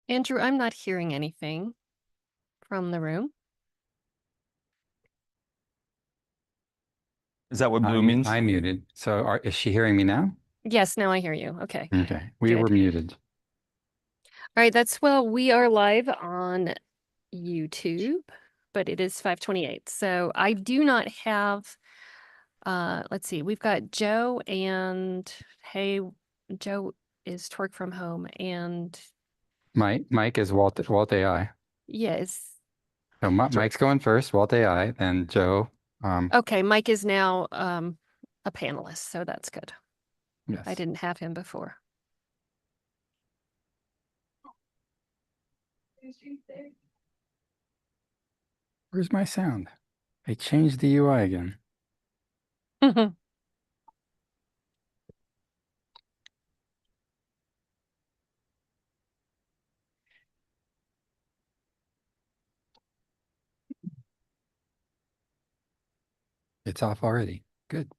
Andrew, I'm not hearing anything from the room. Is that what blue means? I'm muted. So is she hearing me now? Yes, now I hear you. Okay. Okay, we Good. were muted. All right, we are live on YouTube, but it is 5:28. So I do not have let's see, we've got Joe and hey, Joe is Twerk from Home and Mike is Walt AI. yes. So Mike's going first, Walt AI, then Joe. Okay, Mike is now a panelist, so that's good. Yes. I didn't have him before. Where's my sound? I changed the UI again. It's off already. Good.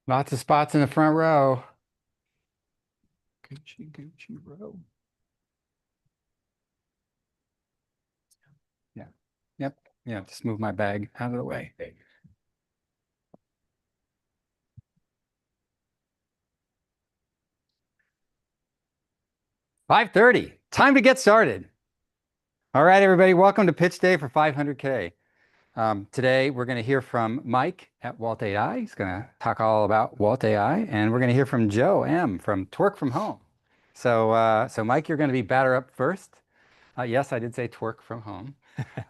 Lots of spots in the front row. Gucci row. Yeah. Yep. Yeah. Just move my bag out of the way. 5:30. Time to get started. All right, everybody. Welcome to Pitch Day for 500K. Today, we're going to hear from Mike at Walt AI. He's going to talk all about Walt AI, and we're going to hear from Joe M. from Twerk from Home. So Mike, you're going to be batter up first. Yes, I did say Twerk from Home.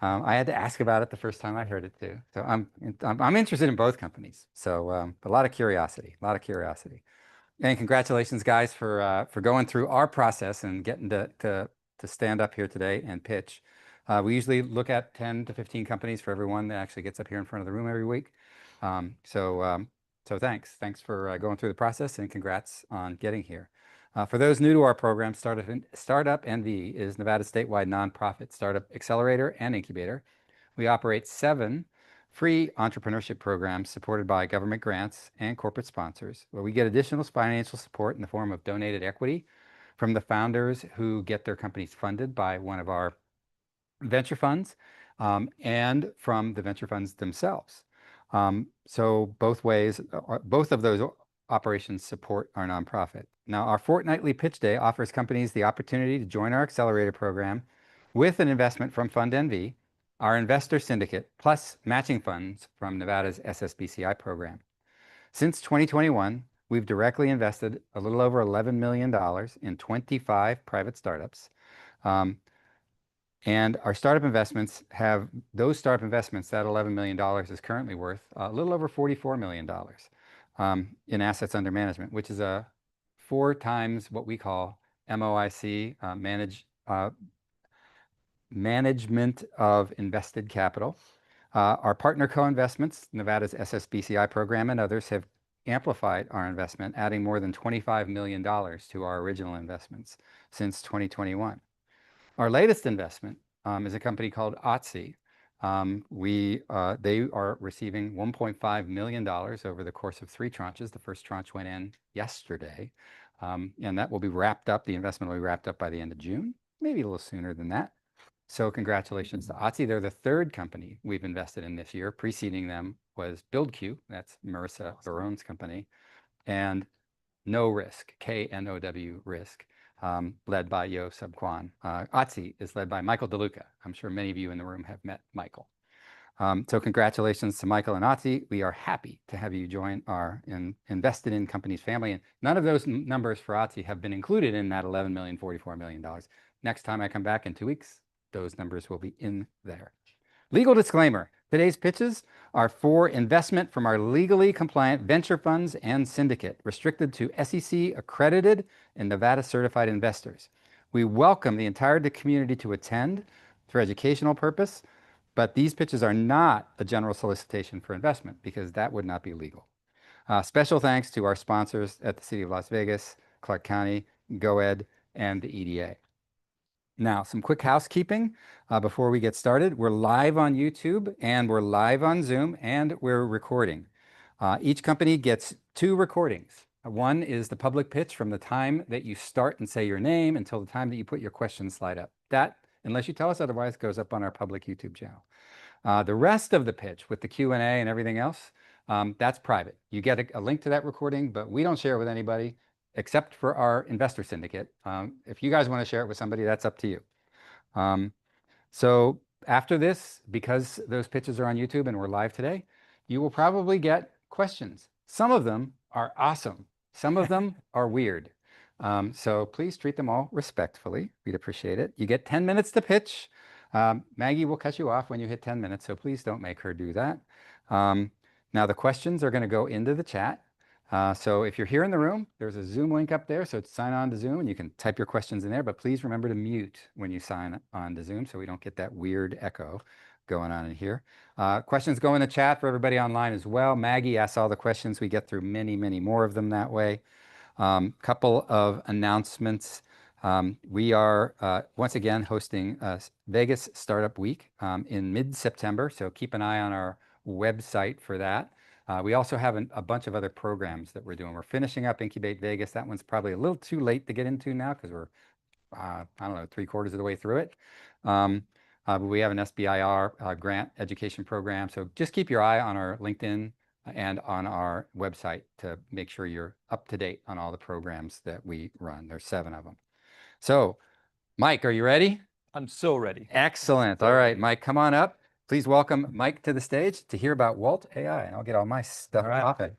I had to ask about it the first time I heard it too. So I'm interested in both companies. So a lot of curiosity, And congratulations, guys, for going through our process and getting to stand up here today and pitch. We usually look at 10 to 15 companies for everyone that actually gets up here in front of the room every week. So thanks for going through the process, and congrats on getting here. For those new to our program, Startup NV is Nevada's statewide nonprofit startup accelerator and incubator. We operate 7 free entrepreneurship programs supported by government grants and corporate sponsors, where we get additional financial support in the form of donated equity from the founders who get their companies funded by one of our venture funds, and from the venture funds themselves. So both of those operations support our nonprofit. Now, our fortnightly pitch day offers companies the opportunity to join our accelerator program with an investment from Fund NV, our investor syndicate, plus matching funds from Nevada's SSBCI program. Since 2021, we've directly invested a little over $11 million in 25 private startups. And our startup investments that $11 million is currently worth a little over $44 million in assets under management, which is 4 times what we call MOIC, management of invested capital. Our partner co-investments, Nevada's SSBCI program and others, have amplified our investment, adding more than $25 million to our original investments since 2021. Our latest investment is a company called Otzi. They are receiving $1.5 million over the course of 3 tranches. The first tranche went in yesterday, and that will be wrapped up. The investment will be wrapped up by the end of June, maybe a little sooner than that. So congratulations to Otzi. They're the 3rd company we've invested in this year. Preceding them was BuildQ, that's Marissa Barone's company, and No Risk, KNOW Risk, led by Yo Sub Kwan. Otzi is led by Michael DeLuca. I'm sure many of you in the room have met Michael. So congratulations to Michael and Otzi. We are happy to have you join our invested in companies family. And none of those numbers for Otzi have been included in that $11 million, $44 million. Next time I come back in 2 weeks, those numbers will be in there. Legal disclaimer. Today's pitches are for investment from our legally compliant venture funds and syndicate, restricted to SEC accredited and Nevada certified investors. We welcome the entire community to attend for educational purpose, but these pitches are not a general solicitation for investment because that would not be legal. Special thanks to our sponsors at the City of Las Vegas, Clark County, GoEd, and the EDA. Now, some quick housekeeping before we get started. We're live on YouTube and we're live on Zoom and we're recording. Each company gets 2 recordings. One is the public pitch from the time that you start and say your name until the time that you put your question slide up. That, unless you tell us otherwise, goes up on our public YouTube channel. The rest of the pitch with the Q&A and everything else, that's private. You get a link to that recording, but we don't share it with anybody except for our investor syndicate. If you guys want to share it with somebody, that's up to you. So after this, because those pitches are on YouTube and we're live today, you will probably get questions. Some of them are awesome. Some of them are weird. So please treat them all respectfully. We'd appreciate it. You get 10 minutes to pitch. Maggie will cut you off when you hit 10 minutes, so please don't make her do that. Now the questions are going to go into the chat. So if you're here in the room, there's a Zoom link up there. So sign on to Zoom and you can type your questions in there, but please remember to mute when you sign on to Zoom so we don't get that weird echo going on in here. Questions go in the chat for everybody online as well. Maggie asks all the questions. We get through many, many more of them that way. Couple of announcements. We are once again hosting Vegas Startup Week in mid-September. So keep an eye on our website for that. We also have a bunch of other programs that we're doing. We're finishing up Incubate Vegas. That one's probably a little too late to get into now because we're, I don't know, 3/4 of the way through it. But we have an SBIR grant education program. So just keep your eye on our LinkedIn and on our website to make sure you're up to date on all the programs that we run. There's 7 of them. So, Mike, are you ready? I'm so ready. Excellent. All right, Mike, come on up. Please welcome Mike to the stage to hear about Walt AI, and I'll get all my stuff off it.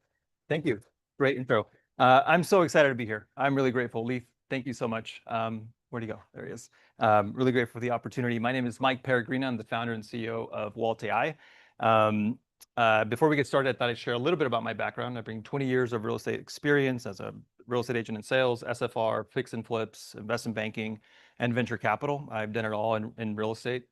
Thank you. Great intro. I'm so excited to be here. I'm really grateful. Leaf, thank you so much. Where'd he go? There he is. Really grateful for the opportunity. My name is Mike Peregrino. I'm the founder and CEO of Walt AI. Before we get started, I thought I'd share a little bit about my background. I bring 20 years of real estate experience as a real estate agent in sales, SFR, fix and flips, investment banking, and venture capital. I've done it all in real estate.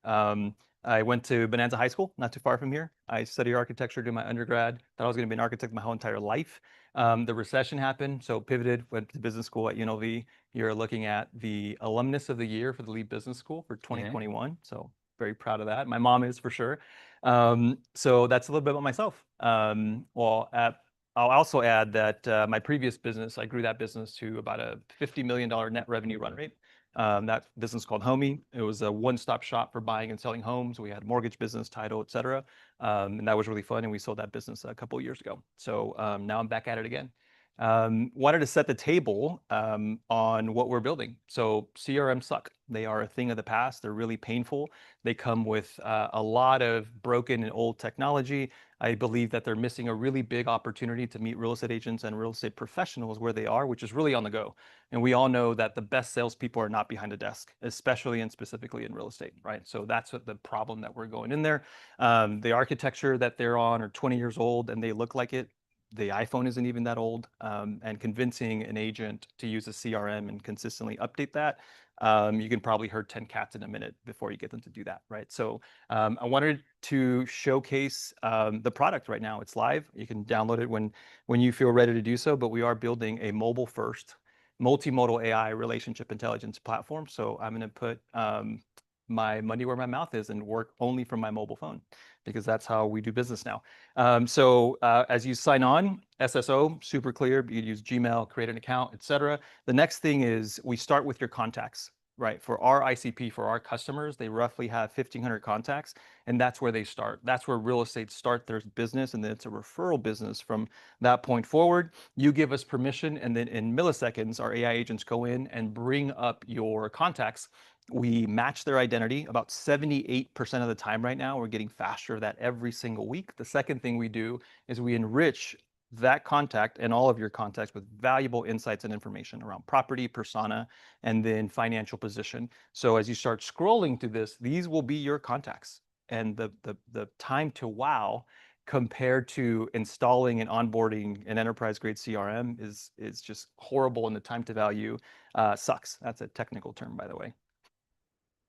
I went to Bonanza High School, not too far from here. I studied architecture, did my undergrad. Thought I was going to be an architect my whole entire life. The recession happened, so pivoted, went to business school at UNLV. You're looking at the alumnus of the year for the Lee Business School for 2021. So very proud of that. My mom is for sure. So that's a little bit about myself. I'll also add that my previous business, I grew that business to about a $50 million net revenue run rate. That business called Homey. It was a one-stop shop for buying and selling homes. We had mortgage business, title, et cetera. And that was really fun. And we sold that business a couple of years ago. So now I'm back at it again. Wanted to set the table on what we're building. So CRM suck. They are a thing of the past. They're really painful. They come with a lot of broken and old technology. I believe that they're missing a really big opportunity to meet real estate agents and real estate professionals where they are, which is really on the go. And we all know that the best salespeople are not behind a desk, especially and specifically in real estate, right? So that's what the problem that we're going in there. The architecture that they're on are 20 years old and they look like it. The iPhone isn't even that old, and convincing an agent to use a CRM and consistently update that, you can probably herd 10 cats in a minute before you get them to do that, right? So I wanted to showcase the product right now. It's live. You can download it when you feel ready to do so, but we are building a mobile-first, multimodal AI relationship intelligence platform. So I'm going to put my money where my mouth is and work only from my mobile phone, because that's how we do business now. As you sign on, SSO, super clear. You use Gmail, create an account, et cetera. The next thing is we start with your contacts, right? For our ICP, for our customers, they roughly have 1,500 contacts, and that's where they start. That's where real estate start their business, and then it's a referral business from that point forward. You give us permission, and then in milliseconds, our AI agents go in and bring up your contacts. We match their identity about 78% of the time right now. We're getting faster at that every single week. The second thing we do is we enrich that contact and all of your contacts with valuable insights and information around property, persona, and then financial position. So as you start scrolling through this, these will be your contacts. And the time to wow compared to installing and onboarding an enterprise grade CRM is just horrible, and the time to value sucks. That's a technical term, by the way.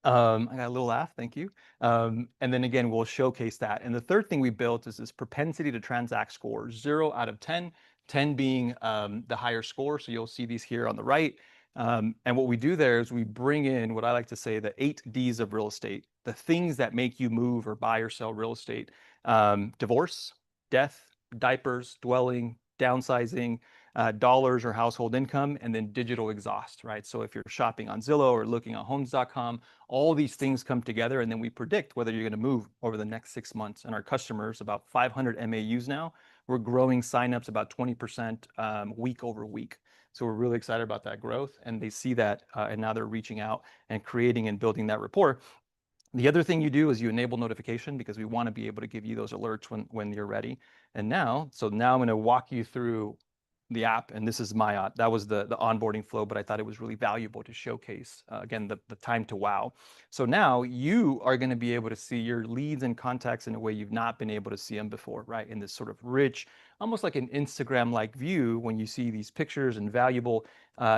I got a little laugh, thank you. And then again, we'll showcase that. And the third thing we built is this propensity to transact score, 0 out of 10, 10 being the higher score. So you'll see these here on the right. And what we do there is we bring in what I like to say the 8 Ds of real estate, the things that make you move or buy or sell real estate: divorce, death, diapers, dwelling, downsizing, dollars or household income, and then digital exhaust, right? So if you're shopping on Zillow or looking at homes.com, all these things come together, and then we predict whether you're going to move over the next 6 months. And our customers, about 500 MAUs now, we're growing signups about 20% week over week. So we're really excited about that growth, and they see that, and now they're reaching out and creating and building that rapport. The other thing you do is you enable notification, because we want to be able to give you those alerts when you're ready. And now I'm going to walk you through the app, and this is my that was the onboarding flow, but I thought it was really valuable to showcase again the time to wow. So now you are going to be able to see your leads and contacts in a way you've not been able to see them before, right? In this sort of rich, almost like an Instagram-like view, when you see these pictures and valuable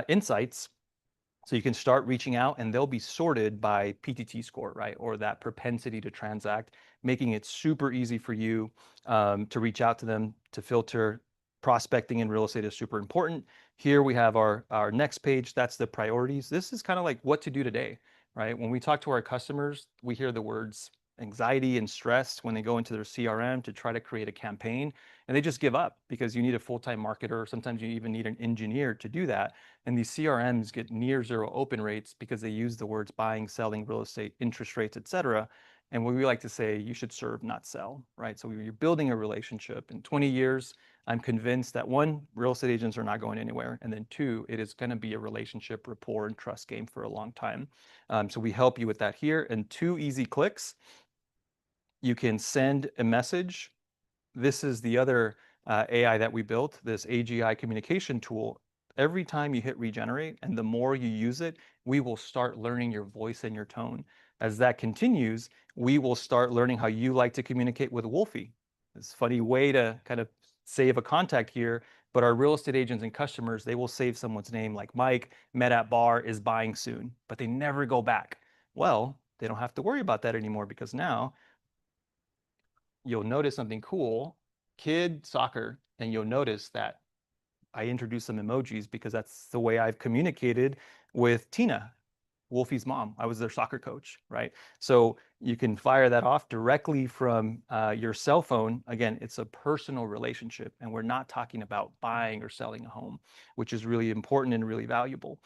insights. So you can start reaching out, and they'll be sorted by PTT score, right? Or that propensity to transact, making it super easy for you to reach out to them, to filter. Prospecting in real estate is super important. Here we have our next page. That's the priorities. This is kind of like what to do today, right? When we talk to our customers, we hear the words anxiety and stress when they go into their CRM to try to create a campaign, and they just give up because you need a full-time marketer. Sometimes you even need an engineer to do that. And these CRMs get near zero open rates because they use the words buying, selling, real estate, interest rates, et cetera. And what we like to say, you should serve, not sell, right? So you're building a relationship. In 20 years, I'm convinced that 1, real estate agents are not going anywhere. And then 2, it is going to be a relationship, rapport, and trust game for a long time. So we help you with that here. And 2 easy clicks, you can send a message. This is the other AI that we built, this AGI communication tool. Every time you hit regenerate, and the more you use it, we will start learning your voice and your tone. As that continues, we will start learning how you like to communicate with Wolfie. It's a funny way to kind of save a contact here, but our real estate agents and customers, they will save someone's name like Mike, met at bar, is buying soon, but they never go back. Well, they don't have to worry about that anymore, because now you'll notice something cool, kid soccer, and you'll notice that I introduced some emojis because that's the way I've communicated with Tina, Wolfie's mom. I was their soccer coach, right? So you can fire that off directly from your cell phone. Again, it's a personal relationship, and we're not talking about buying or selling a home, which is really important and really valuable.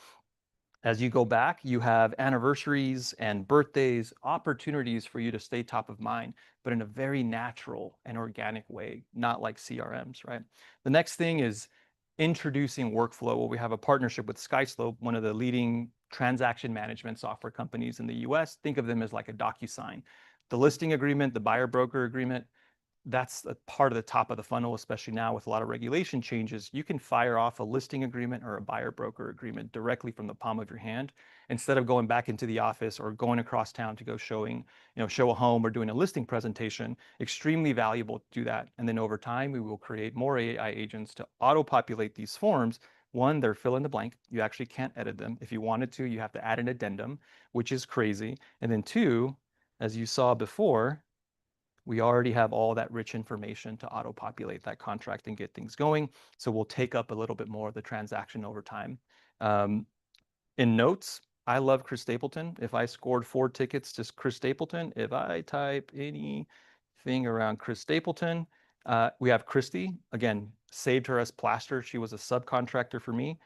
As you go back, you have anniversaries and birthdays, opportunities for you to stay top of mind, but in a very natural and organic way, not like CRMs, right? The next thing is introducing workflow. Well, we have a partnership with SkySlope, one of the leading transaction management software companies in the US. Think of them as like a DocuSign. The listing agreement, the buyer broker agreement, that's a part of the top of the funnel, especially now with a lot of regulation changes. You can fire off a listing agreement or a buyer broker agreement directly from the palm of your hand, instead of going back into the office or going across town to go show a home or doing a listing presentation. Extremely valuable to do that. And then over time, we will create more AI agents to auto-populate these forms. 1, they're fill in the blank. You actually can't edit them. If you wanted to, you have to add an addendum, which is crazy. And then 2, as you saw before, we already have all that rich information to auto-populate that contract and get things going. So we'll take up a little bit more of the transaction over time. In notes, I love Chris Stapleton. If I scored 4 tickets to Chris Stapleton, if I type anything around Chris Stapleton, we have Christy. Again, saved her as Plaster. She was a subcontractor for me.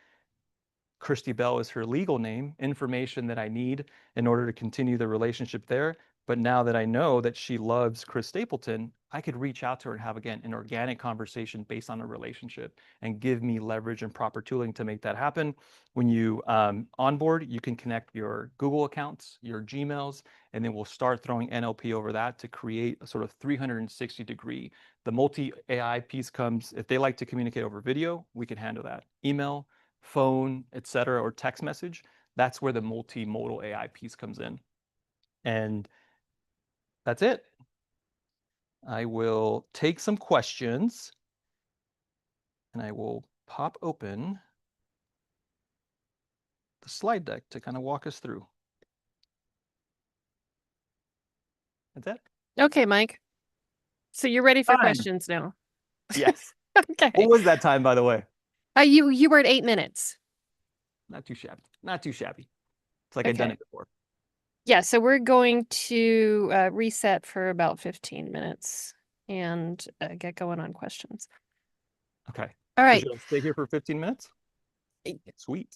Christy Bell is her legal name, information that I need in order to continue the relationship there. But now that I know that she loves Chris Stapleton, I could reach out to her and have, again, an organic conversation based on a relationship, and give me leverage and proper tooling to make that happen. When you onboard, you can connect your Google accounts, your Gmails, and then we'll start throwing NLP over that to create a sort of 360-degree. The multi-AI piece comes, if they like to communicate over video, we can handle that. Email, phone, et cetera, or text message, that's where the multimodal AI piece comes in. And that's it. I will take some questions and I will pop open the slide deck to kind of walk us through. That's it? Okay, Mike. So you're ready for Time. questions now. Yes. Okay. What was that time, by the way? You were at 8 minutes. Not too shabby. Not too shabby. It's like I've done Okay. it before. Yeah, so we're going to reset for about 15 minutes and get going on questions. Okay. All So right. should I stay here for 15 minutes? Sweet.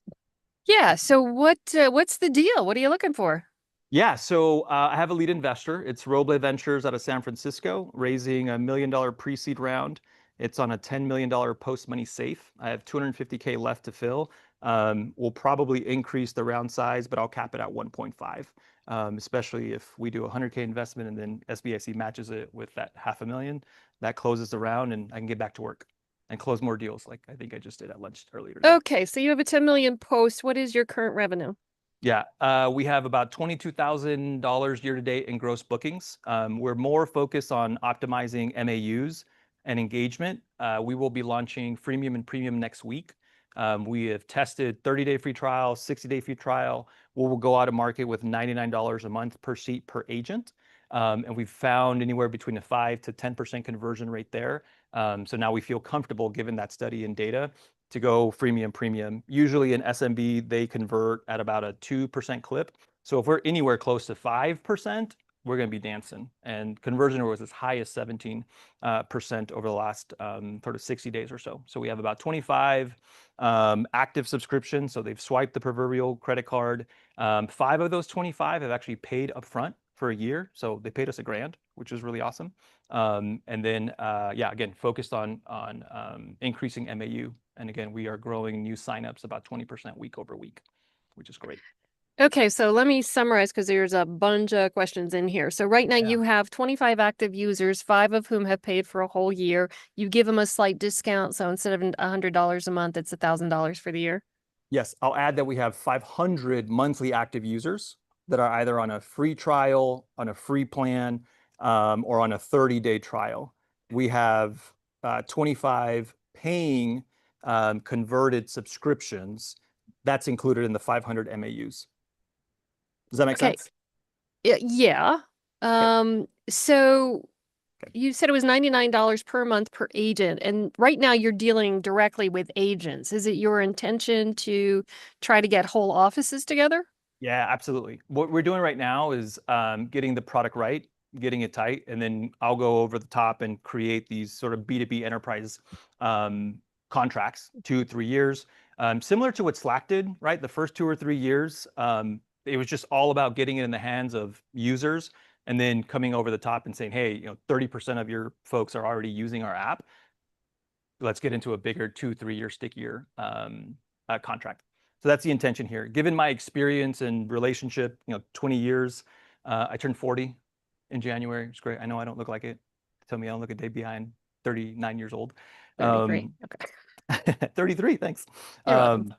Yeah, so what's the deal? What are you looking for? Yeah, so I have a lead investor. It's Roble Ventures out of San Francisco, raising $1 million pre-seed round. It's on a $10 million post-money safe. I have 250K left to fill. We'll probably increase the round size, but I'll cap it at 1.5, especially if we do a 100K investment and then SBIC matches it with that $500,000. That closes the round and I can get back to work and close more deals like I think I just did at lunch earlier today. Okay, so you have a 10 million post. What is your current revenue? Yeah, we have about $22,000 year to date in gross bookings. We're more focused on optimizing MAUs and engagement. We will be launching freemium and premium next week. We have tested 30-day free trial, 60-day free trial. We will go out of market with $99 a month per seat per agent. And we've found anywhere between a 5 to 10% conversion rate there. So now we feel comfortable given that study and data to go freemium premium. Usually in SMB, they convert at about a 2% clip. So if we're anywhere close to 5%, we're going to be dancing. And conversion was as high as 17% over the last sort of 60 days or so. So we have about 25 active subscriptions. So they've swiped the proverbial credit card. 5 of those 25 have actually paid upfront for a year. So they paid us $1,000, which is really awesome. And then, yeah, again, focused on increasing MAU. And again, we are growing new signups about 20% week over week, which is great. Okay, so let me summarize because there's a bunch of questions in here. So right now Yeah. you have 25 active users, 5 of whom have paid for a whole year. You give them a slight discount, so instead of $100 a month, it's $1,000 for the year. Yes, I'll add that we have 500 monthly active users that are either on a free trial, on a free plan, or on a 30-day trial. We have 25 paying converted subscriptions. That's included in the 500 MAUs. Does that make Okay. sense? Yeah. So Okay. you said it was $99 per month per agent, and right now you're dealing directly with agents. Is it your intention to try to get whole offices together? Yeah, absolutely. What we're doing right now is getting the product right, getting it tight, and then I'll go over the top and create these sort of B2B enterprise contracts, 2-3 years. Similar to what Slack did, right? The first 2 or 3 years, it was just all about getting it in the hands of users and then coming over the top and saying, hey, 30% of your folks are already using our app. Let's get into a bigger 2-3 year stickier contract. So that's the intention here. Given my experience and relationship, 20 years, I turned 40 in January. It's great. I know I don't look like it. Tell me I don't look a day behind, 39 years old. 33. Okay. 33, thanks. You're welcome.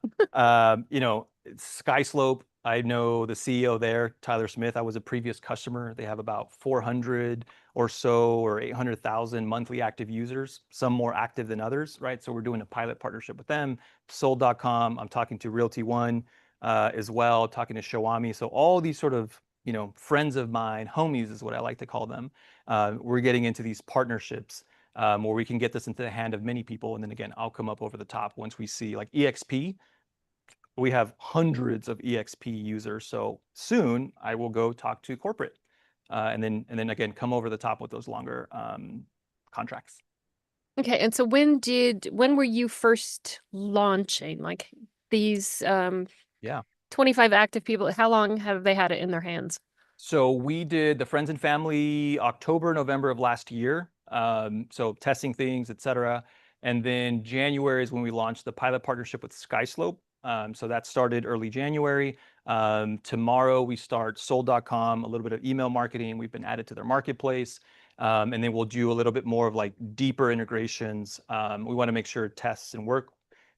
Skyslope, I know the CEO there, Tyler Smith. I was a previous customer. They have about 400 or so or 800,000 monthly active users, some more active than others, right? So we're doing a pilot partnership with them. Sold.com, I'm talking to Realty One as well, talking to Xiaomi. So all these sort of friends of mine, homies is what I like to call them. We're getting into these partnerships where we can get this into the hand of many people. And then again, I'll come up over the top once we see like EXP. We have hundreds of EXP users. So soon I will go talk to corporate and then again, come over the top with those longer contracts. Okay, and so when were you first launching like these Yeah. 25 active people? How long have they had it in their hands? So we did the friends and family October, November of last year. So testing things, et cetera. And then January is when we launched the pilot partnership with Skyslope. So that started early January. Tomorrow we start Sold.com, a little bit of email marketing. We've been added to their marketplace. And then we'll do a little bit more of like deeper integrations. We want to make sure it tests and work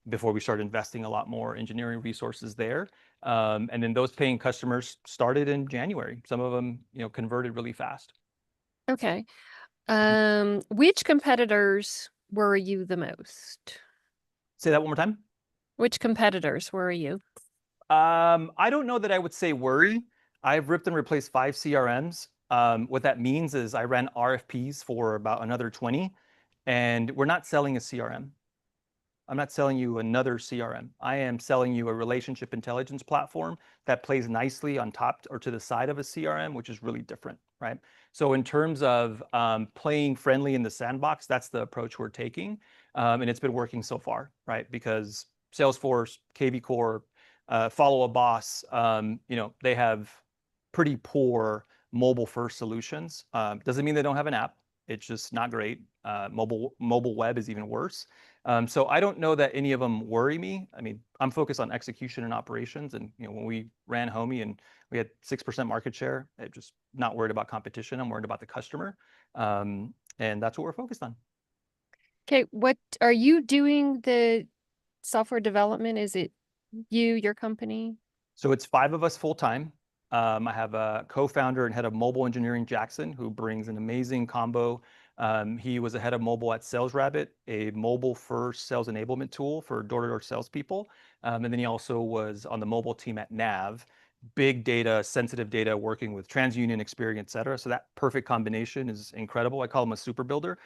before we start investing a lot more engineering resources there. And then those paying customers started in January. Some of them, converted really fast. Okay. Which competitors worry you the most? Say that one more time. Which competitors worry you? I don't know that I would say worry. I've ripped and replaced 5 CRMs. What that means is I ran RFPs for about another 20, and we're not selling a CRM. I'm not selling you another CRM. I am selling you a relationship intelligence platform that plays nicely on top or to the side of a CRM, which is really different, right? So in terms of playing friendly in the sandbox, that's the approach we're taking. And it's been working so far, right? Because Salesforce, KV Core, Follow a Boss, they have pretty poor mobile first solutions. Doesn't mean they don't have an app. It's just not great. Mobile web is even worse. So I don't know that any of them worry me. I mean, I'm focused on execution and operations. And when we ran Homey and we had 6% market share, I'm just not worried about competition. I'm worried about the customer. And that's what we're focused on. Okay, what are you doing the software development? Is it you, your company? So it's 5 of us full time. I have a co-founder and head of mobile engineering, Jackson, who brings an amazing combo. He was a head of mobile at SalesRabbit, a mobile-first sales enablement tool for door-to-door salespeople. And then he also was on the mobile team at Nav, big data, sensitive data, working with TransUnion, Experian, et cetera. So that perfect combination is incredible. I call him a super builder.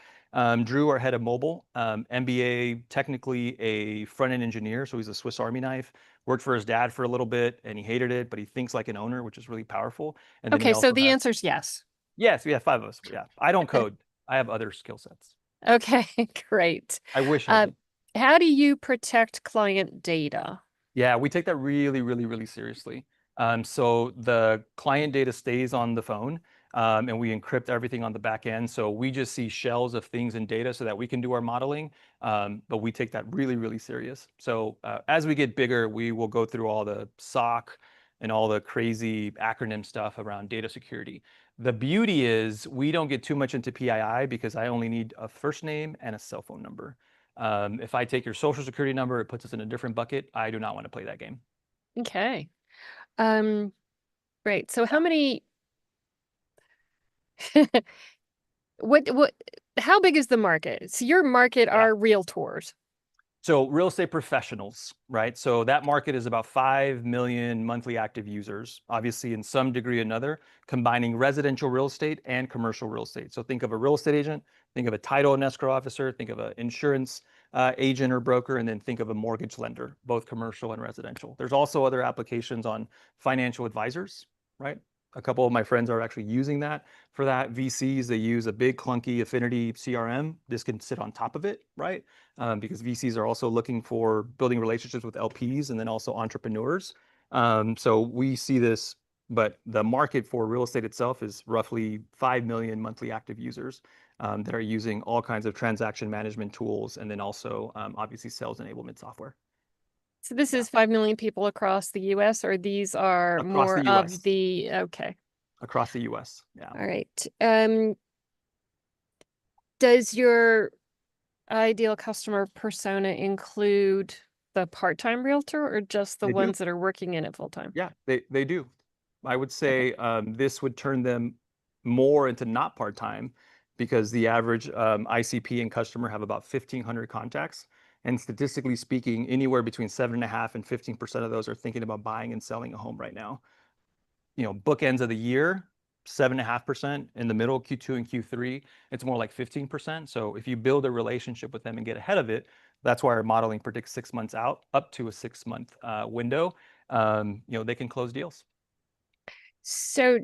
Drew, our head of mobile, MBA, technically a front-end engineer, so he's a Swiss Army knife. Worked for his dad for a little bit, and he hated it, but he thinks like an owner, which is really powerful. And then he Okay, so also the has, answer's yes. yes, we have 5 of us. Yeah, I don't code. I have other skill sets. Okay, great. I wish I did. How do you protect client data? Yeah, we take that really, really, really seriously. So the client data stays on the phone, and we encrypt everything on the back end. So we just see shells of things and data so that we can do our modeling. But we take that really, really serious. So as we get bigger, we will go through all the SOC and all the crazy acronym stuff around data security. The beauty is we don't get too much into PII because I only need a first name and a cell phone number. If I take your social security number, it puts us in a different bucket. I do not want to play that game. Okay. Great. So how many what how big is the market? So your market Yeah. are realtors. So real estate professionals, right? So that market is about 5 million monthly active users, obviously in some degree or another, combining residential real estate and commercial real estate. So think of a real estate agent, think of a title and escrow officer, think of an insurance agent or broker, and then think of a mortgage lender, both commercial and residential. There's also other applications on financial advisors, right? A couple of my friends are actually using that for that. VCs, they use a big clunky Affinity CRM. This can sit on top of it, right? Because VCs are also looking for building relationships with LPs and then also entrepreneurs. So we see this, but the market for real estate itself is roughly 5 million monthly active users that are using all kinds of transaction management tools and then also obviously sales enablement software. So this is 5 million people across the US, or these are Across more the of US. the okay. Across the US. Yeah. All right. Does your ideal customer persona include the part-time realtor or just the They do. ones that are working in it full-time? Yeah, they do. I would say this would turn them more into not part-time because the average ICP and customer have about 1,500 contacts. And statistically speaking, anywhere between 7.5% and 15% of those are thinking about buying and selling a home right now. Bookends of the year, 7.5%. In the middle, Q2 and Q3, it's more like 15%. So if you build a relationship with them and get ahead of it, that's why our modeling predicts 6 months out, up to a 6-month window. They can close deals. So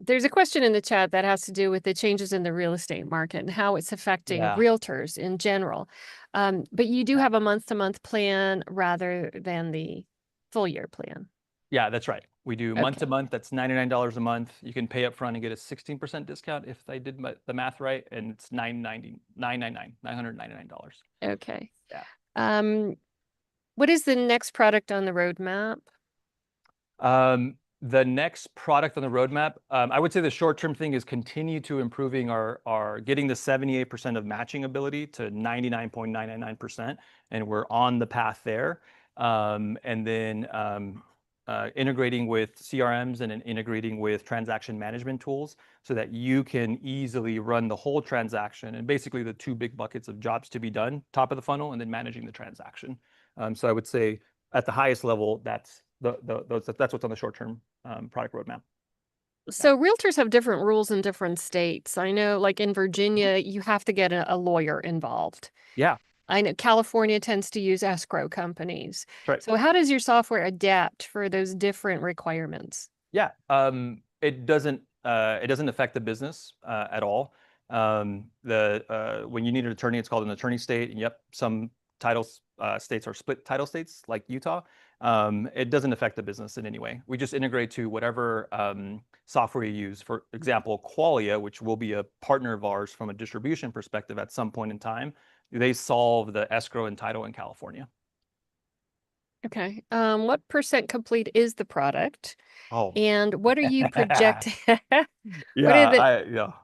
there's a question in the chat that has to do with the changes in the real estate market and how it's affecting Yeah. realtors in general. But you do have a month-to-month plan rather than the full year plan. Yeah, that's right. We do month to month. That's $99 a month. You can pay up front and get a 16% discount if I did the math right, and it's $999. Okay. Yeah. What is the next product on the roadmap? The next product on the roadmap, I would say the short-term thing is continue to improving our getting the 78% of matching ability to 99.999%, and we're on the path there. And then integrating with CRMs and then integrating with transaction management tools so that you can easily run the whole transaction and basically the two big buckets of jobs to be done, top of the funnel, and then managing the transaction. So I would say at the highest level, that's what's on the short-term product roadmap. So realtors have different rules in different states. I know, like in Virginia, you have to get a lawyer involved. Yeah, I know California tends to use escrow companies. that's right. So how does your software adapt for those different requirements? Yeah, it doesn't affect the business at all. When you need an attorney, it's called an attorney state. And yep, some states are split title states like Utah. It doesn't affect the business in any way. We just integrate to whatever software you use. For example, Qualia, which will be a partner of ours from a distribution perspective at some point in time, they solve the escrow and title in California. Okay. What percent complete is the product? Oh, And what are you projecting? What yeah, are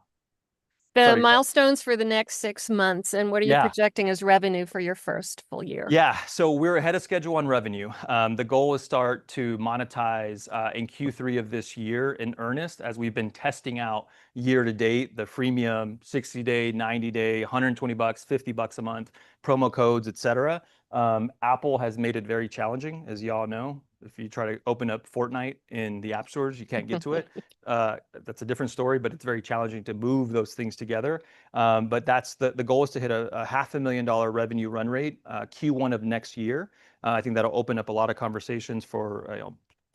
the Sorry, milestones for the next 6 months, and what are you Yeah. projecting as revenue for your first full year? Yeah, so we're ahead of schedule on revenue. The goal is start to monetize in Q3 of this year in earnest, as we've been testing out year to date, the freemium 60-day, 90-day, $120, $50 a month, promo codes, etc. Apple has made it very challenging, as you all know. If you try to open up Fortnite in the app stores, you can't get to it. That's a different story, but it's very challenging to move those things together. But that's the goal is to hit a $500,000 revenue run rate Q1 of next year. I think that'll open up a lot of conversations for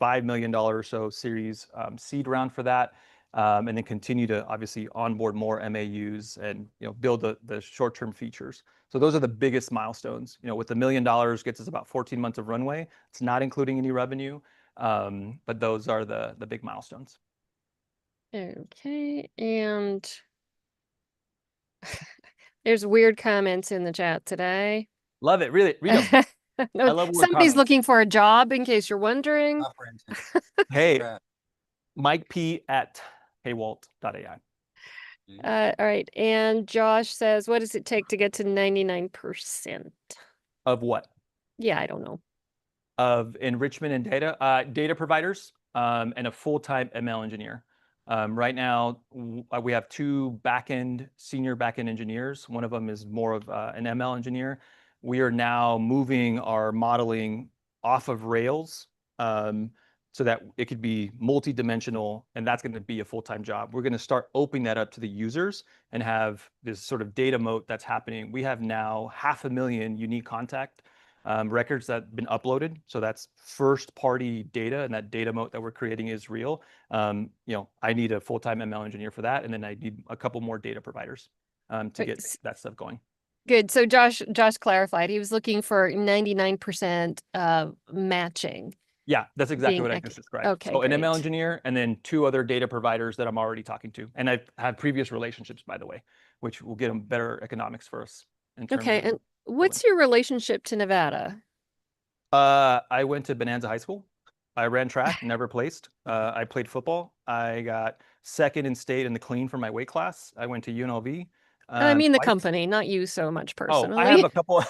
$5 million or so series seed round for that. And then continue to obviously onboard more MAUs and build the short-term features. So those are the biggest milestones. With $1 million gets us about 14 months of runway. It's not including any revenue, but those are the big milestones. Okay, and there's weird comments in the chat today. Love it. Really, read them. No, I love weird somebody's comments. looking for a job, in case you're wondering. Hey, Mike P at heywalt.ai. All right, and Josh says, what does it take to get to 99%? Of what? Yeah, I don't know. Of enrichment and data providers, and a full-time ML engineer. Right now, we have two senior backend engineers. One of them is more of an ML engineer. We are now moving our modeling off of Rails so that it could be multi-dimensional, and that's going to be a full-time job. We're going to start opening that up to the users and have this sort of data moat that's happening. We have now 500,000 unique contact records that have been uploaded. So that's first-party data, and that data moat that we're creating is real. I need a full-time ML engineer for that, and then I need a couple more data providers to get that stuff going. Good. So Josh clarified. He was looking for 99% matching. Yeah, that's exactly what I just described. Okay, so an ML great. engineer and then two other data providers that I'm already talking to. And I've had previous relationships, by the way, which will get them better economics for us. Okay, and what's your relationship to Nevada? I went to Bonanza High School. I ran track, never placed. I played football. I got second in state in the clean for my weight class. I went to UNLV. I mean the twice. company, not you so much personally. Oh, I have a couple.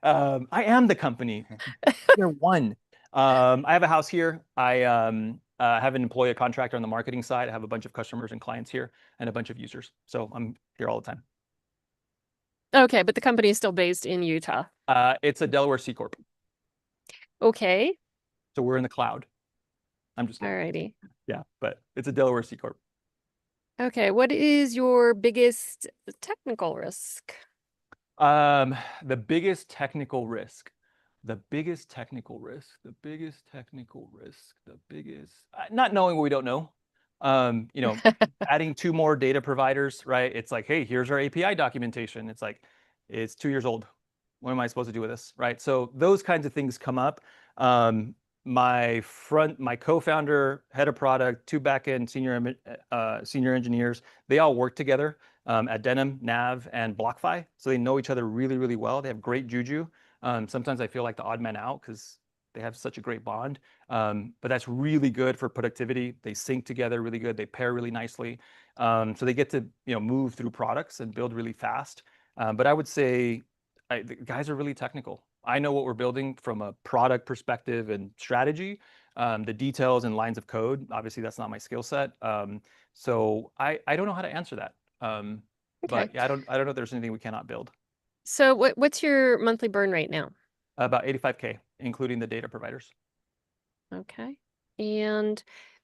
I am the company. You're one. I have a house here. I have an employee, a contractor on the marketing side. I have a bunch of customers and clients here and a bunch of users. So I'm here all the time. Okay, but the company is still based in Utah. It's a Delaware C Corp. Okay. So we're in the cloud. I'm just kidding. Alrighty. Yeah, but it's a Delaware C Corp. Okay, what is your biggest technical risk? The biggest technical risk. Not knowing what we don't know. Adding two more data providers, right? It's like, hey, here's our API documentation. It's like, it's 2 years old. What am I supposed to do with this, right? So those kinds of things come up. My co-founder, head of product, two backend senior engineers, they all work together at Denim, Nav, and BlockFi. So they know each other really, really well. They have great juju. Sometimes I feel like the odd man out because they have such a great bond. But that's really good for productivity. They sync together really good. They pair really nicely. So they get to move through products and build really fast. But I would say the guys are really technical. I know what we're building from a product perspective and strategy. The details and lines of code, obviously that's not my skill set. So I don't know how to answer that. But Okay. yeah, I don't know if there's anything we cannot build. So what's your monthly burn rate now? About 85K, including the data providers. Okay. And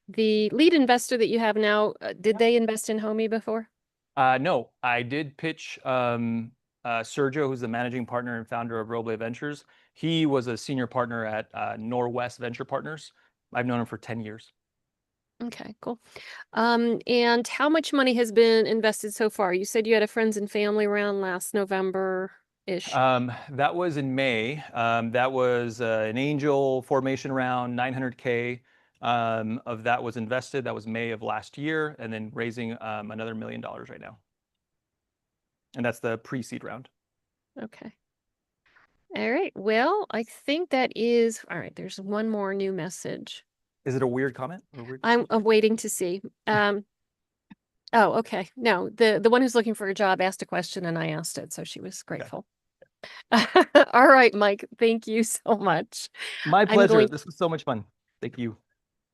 the lead investor that you have now, did they invest in Homey before? No, I did pitch Sergio, who's the managing partner and founder of Roble Ventures. He was a senior partner at Norwest Venture Partners. I've known him for 10 years. Okay, cool. And how much money has been invested so far? You said you had a friends and family round last November-ish. That was in May. That was an angel formation round, 900K. Of that was invested. That was May of last year, and then raising another $1 million right now. And that's the pre-seed round. Okay. All right. Well, I think that is all right. There's one more new message. Is it a weird comment? Or weird I'm waiting to see. Oh, okay. No, the one who's looking for a job asked a question and I asked it, so she was grateful. All right, Mike. Thank you so much. My I'm pleasure. going- This was so much fun. Thank you.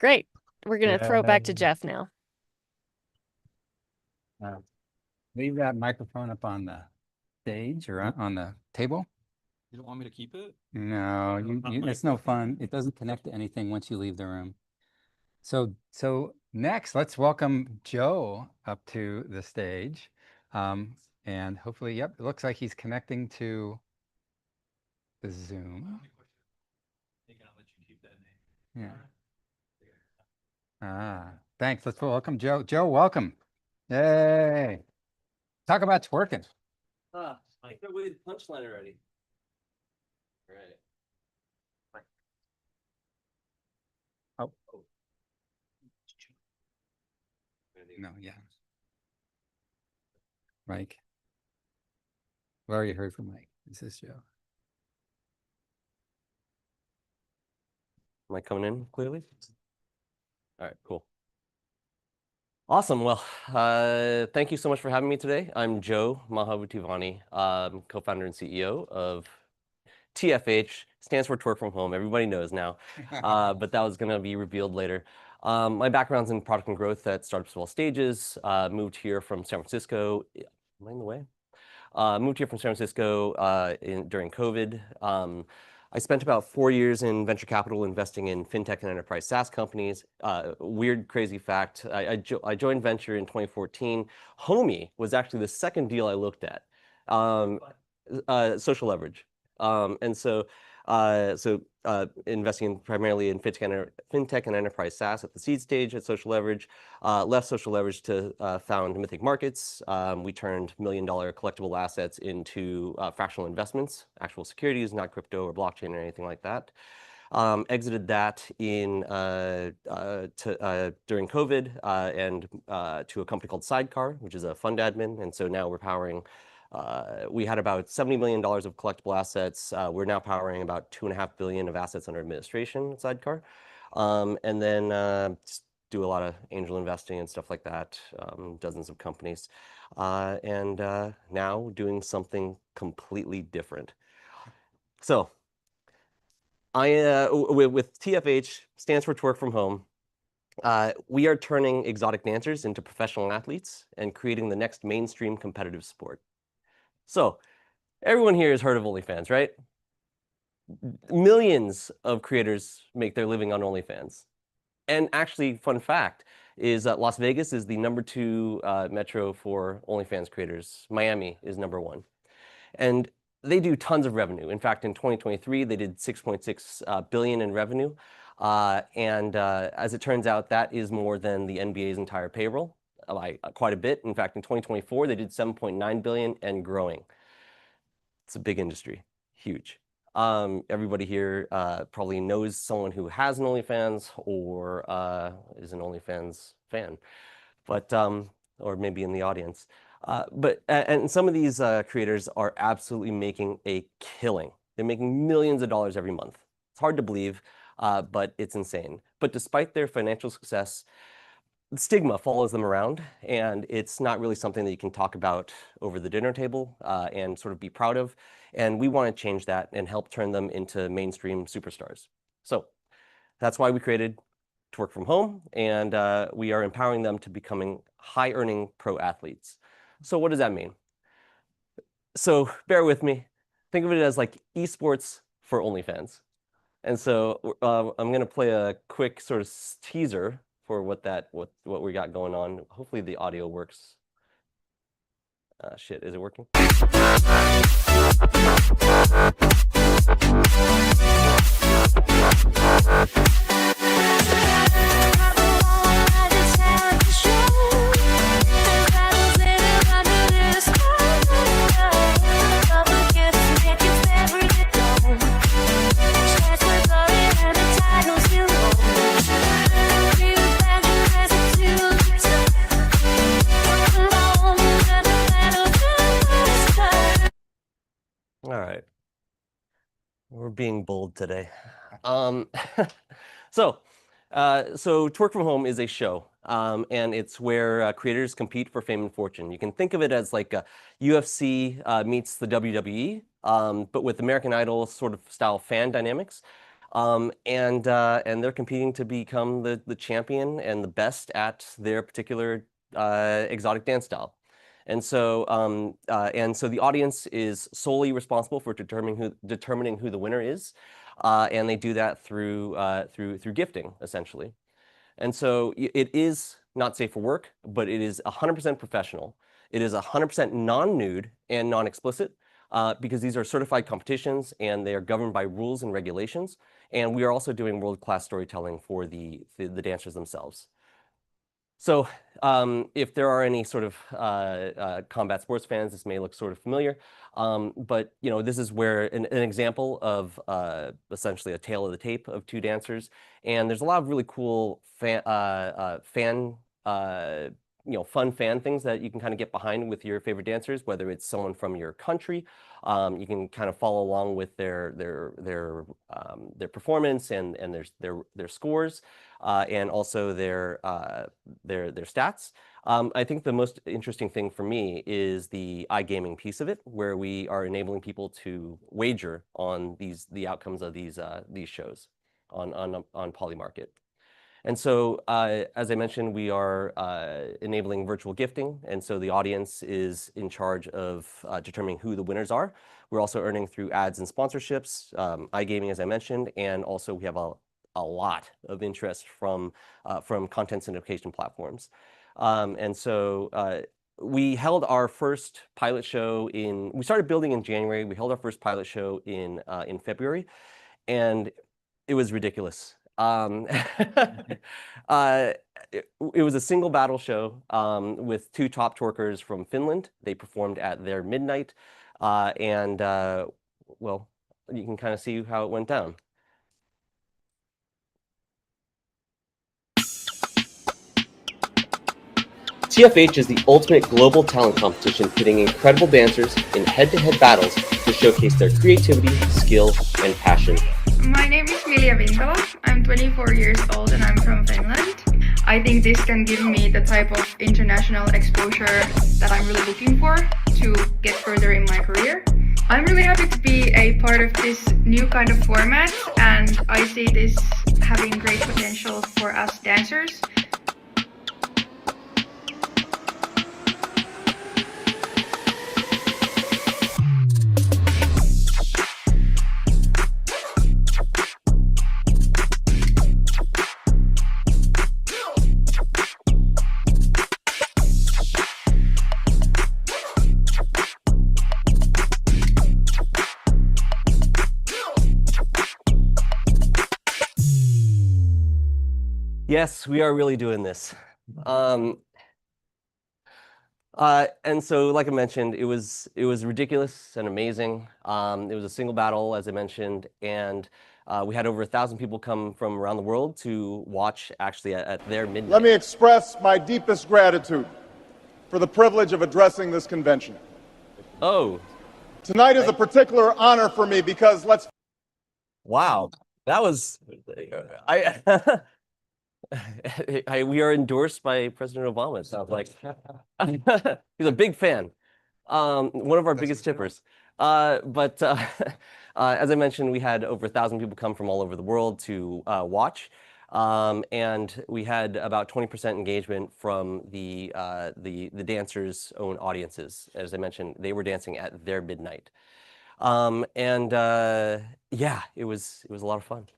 Great. We're gonna throw it back to Jeff now. Leave that microphone up on the stage or on the table. You don't want me to keep it? No, it's no fun. It doesn't connect to anything once you leave the room. So next, let's welcome Joe up to the stage. And hopefully, yep, it looks like he's connecting to the Zoom. Yeah. Thanks. Let's welcome Joe. Joe, welcome. Yay. Talk about twerking. I got away the punchline already. Right. Oh. No, yeah. Mike. We already heard from Mike. This is Joe. Am I coming in clearly? All right, cool. Awesome. Well, thank you so much for having me today. I'm Joe Mahavutivani, co-founder and CEO of TFH, stands for Twerk From Home. Everybody knows now, but that was going to be revealed later. My background's in product and growth at startups of all stages. Moved here from San Francisco. Am I in the way? Moved here from San Francisco during COVID. I spent about 4 years in venture capital investing in fintech and enterprise SaaS companies. Weird, crazy fact, I joined venture in 2014. Homey was actually the second deal I looked at, Social Leverage. Investing primarily in fintech and enterprise SaaS at the seed stage at Social Leverage. Left Social Leverage to found Mythic Markets. We turned $1 million collectible assets into fractional investments, actual securities, not crypto or blockchain or anything like that. Exited that during COVID and to a company called Sidecar, which is a fund admin. And so now we're powering. We had about $70 million of collectible assets. We're now powering about $2.5 billion of assets under administration at Sidecar. And then just do a lot of angel investing and stuff like that, dozens of companies. And now doing something completely different. So with TFH, stands for Twerk From Home. We are turning exotic dancers into professional athletes and creating the next mainstream competitive sport. So everyone here has heard of OnlyFans, right? Millions of creators make their living on OnlyFans. And actually, fun fact is that Las Vegas is the #2 metro for OnlyFans creators. Miami is #1. And they do tons of revenue. In fact, in 2023, they did 6.6 billion in revenue. As it turns out, that is more than the NBA's entire payroll, by quite a bit. In fact, in 2024, they did 7.9 billion and growing. It's a big industry, huge. Everybody here probably knows someone who has an OnlyFans or is an OnlyFans fan, but or maybe in the audience. And some of these creators are absolutely making a killing. They're making millions of dollars every month. It's hard to believe, but it's insane. But despite their financial success, the stigma follows them around, and it's not really something that you can talk about over the dinner table and sort of be proud of. And we want to change that and help turn them into mainstream superstars. So That's why we created To Work From Home, and we are empowering them to becoming high-earning pro athletes. So what does that mean? So bear with me. Think of it as like esports for OnlyFans. And so I'm going to play a quick sort of teaser for what we got going on. Hopefully the audio works. Shit, is it working? All right. We're being bold today. So To Work From Home is a show, and it's where creators compete for fame and fortune. You can think of it as like a UFC meets the WWE, but with American Idol sort of style fan dynamics. And they're competing to become the champion and the best at their particular exotic dance style. And so the audience is solely responsible for determining who the winner is, and they do that through gifting, essentially. And so it is not safe for work, but it is 100% professional. It is 100% non-nude and non-explicit, because these are certified competitions and they are governed by rules and regulations. And we are also doing world-class storytelling for the dancers themselves. So if there are any sort of combat sports fans, this may look sort of familiar, but this is where an example of essentially a tale of the tape of two dancers, and there's a lot of really cool fun fan things that you can kind of get behind with your favorite dancers, whether it's someone from your country. You can kind of follow along with their performance and their scores, and also their stats. I think the most interesting thing for me is the iGaming piece of it, where we are enabling people to wager on the outcomes of these shows on Polymarket. And so, as I mentioned, we are enabling virtual gifting, and so the audience is in charge of determining who the winners are. We're also earning through ads and sponsorships, iGaming, as I mentioned, and also we have a lot of interest from content syndication platforms. And so we held our first pilot show we started building in January. We held our first pilot show in February, and it was ridiculous. It was a single battle show with two top twerkers from Finland. They performed at their midnight, and well, you can kind of see how it went down. TFH is the ultimate global talent competition pitting incredible dancers in head-to-head battles to showcase their creativity, skill, and passion. My name is Milja Vintola. I'm 24 years old and I'm from Finland. I think this can give me the type of international exposure that I'm really looking for to get further in my career. I'm really happy to be a part of this new kind of format, and I see this having great potential for us dancers. Yes, we are really doing this. And so, like I mentioned, it was ridiculous and amazing. It was a single battle, as I mentioned, and we had over 1,000 people come from around the world to watch actually at their midnight. Let me express my deepest gratitude for the privilege of addressing this convention. Oh. Tonight is a particular honor for me because Wow, that was we are endorsed by President Obama, it sounds like. He's a big fan. One of our biggest tippers. As I mentioned, we had over 1,000 people come from all over the world to watch. And we had about 20% engagement from the dancers' own audiences. As I mentioned, they were dancing at their midnight. Yeah, it was a lot of fun.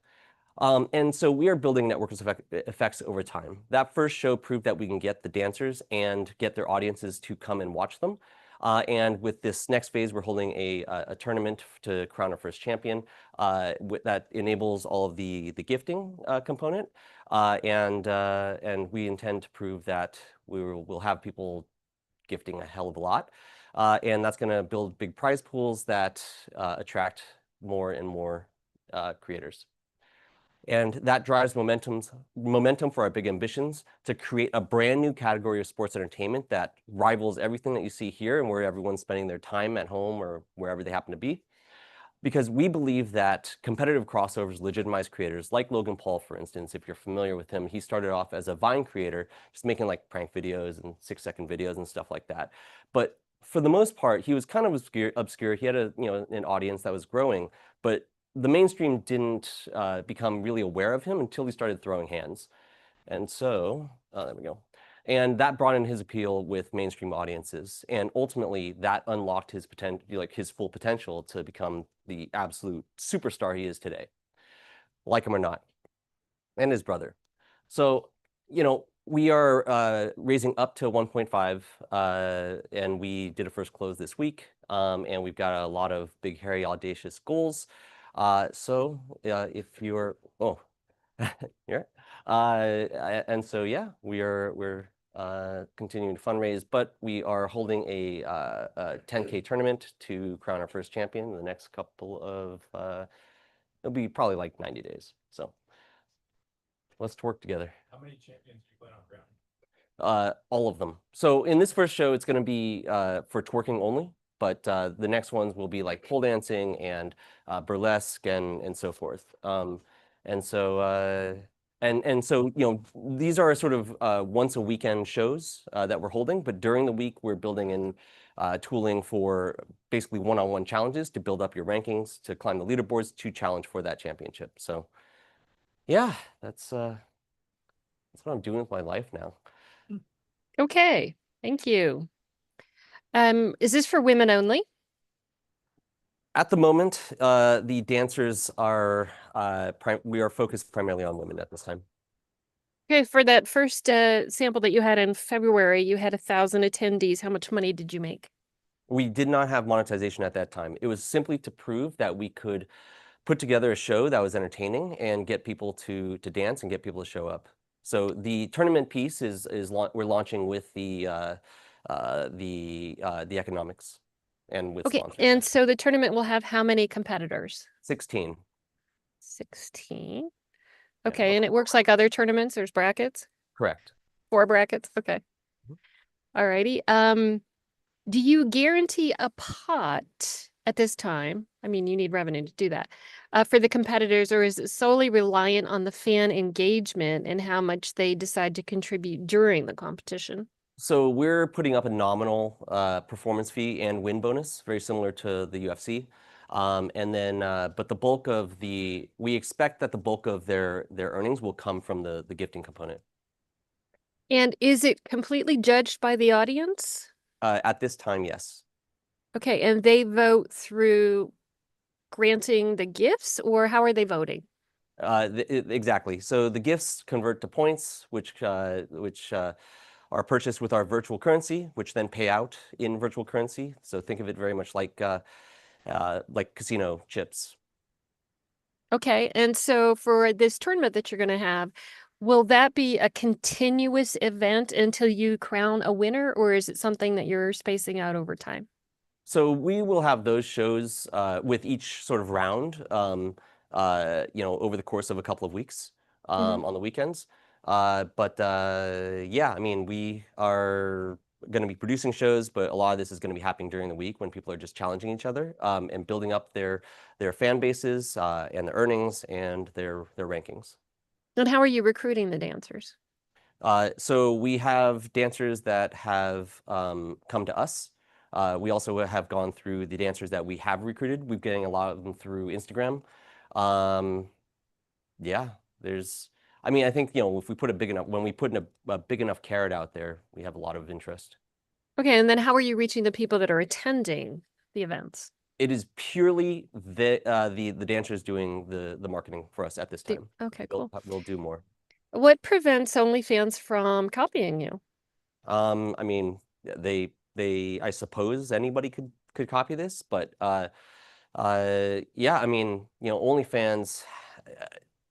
And so we are building network effects over time. That first show proved that we can get the dancers and get their audiences to come and watch them. And with this next phase, we're holding a tournament to crown our first champion that enables all of the gifting component. And we intend to prove that we'll have people gifting a hell of a lot. And that's going to build big prize pools that attract more and more creators. And that drives momentum for our big ambitions to create a brand new category of sports entertainment that rivals everything that you see here and where everyone's spending their time at home or wherever they happen to be. Because we believe that competitive crossovers legitimize creators like Logan Paul, for instance. If you're familiar with him, he started off as a Vine creator, just making like prank videos and 6-second videos and stuff like that. But for the most part, he was kind of obscure. He had an audience that was growing, but the mainstream didn't become really aware of him until he started throwing hands. And so, there we go. And that brought in his appeal with mainstream audiences. And ultimately, that unlocked his potential, like his full potential to become the absolute superstar he is today, like him or not, and his brother. So, we are raising up to 1.5, and we did a first close this week. And we've got a lot of big, hairy, audacious goals. If you're, here, and so yeah, we're continuing to fundraise, but we are holding a 10K tournament to crown our first champion in the next couple of, it'll be probably like 90 days. So let's work together. How many champions do you plan on crowning? All of them. So in this first show, it's going to be for twerking only. But the next ones will be like pole dancing and burlesque and so forth. And so these are sort of once a weekend shows that we're holding. But during the week, we're building in tooling for basically one-on-one challenges to build up your rankings, to climb the leaderboards, to challenge for that championship. So yeah, that's what I'm doing with my life now. Okay, thank you. Is this for women only? At the moment, the dancers are, we are focused primarily on women at this time. Okay, for that first sample that you had in February, you had 1,000 attendees. How much money did you make? We did not have monetization at that time. It was simply to prove that we could put together a show that was entertaining and get people to dance and get people to show up. So the tournament piece is we're launching with the economics and with Okay, sponsors. and so the tournament will have how many competitors? 16. 16. Okay, and it works like other tournaments. There's brackets? Correct. 4 brackets. Okay. Alrighty. Do you guarantee a pot at this time? I mean, you need revenue to do that for the competitors, or is it solely reliant on the fan engagement and how much they decide to contribute during the competition? So we're putting up a nominal performance fee and win bonus, very similar to the UFC. And then, but the bulk of we expect that the bulk of their earnings will come from the gifting component. And is it completely judged by the audience? At this time, yes. Okay, and they vote through granting the gifts, or how are they voting? Exactly. So the gifts convert to points, which are purchased with our virtual currency, which then pay out in virtual currency. So think of it very much like casino chips. Okay, and so for this tournament that you're going to have, will that be a continuous event until you crown a winner, or is it something that you're spacing out over time? So we will have those shows with each sort of round, over the course of a couple of weeks on the weekends. Yeah, I mean, we are going to be producing shows, but a lot of this is going to be happening during the week when people are just challenging each other and building up their fan bases and their earnings and their rankings. And how are you recruiting the dancers? So we have dancers that have come to us. We also have gone through the dancers that we have recruited. We're getting a lot of them through Instagram. Yeah, I mean, I think, if we put when we put in a big enough carrot out there, we have a lot of interest. Okay, and then how are you reaching the people that are attending the events? It is purely the dancers doing the marketing for us at this time. Okay, We'll, cool. we'll do more. What prevents OnlyFans from copying you? I mean, I suppose anybody could copy this, but yeah, I mean, OnlyFans,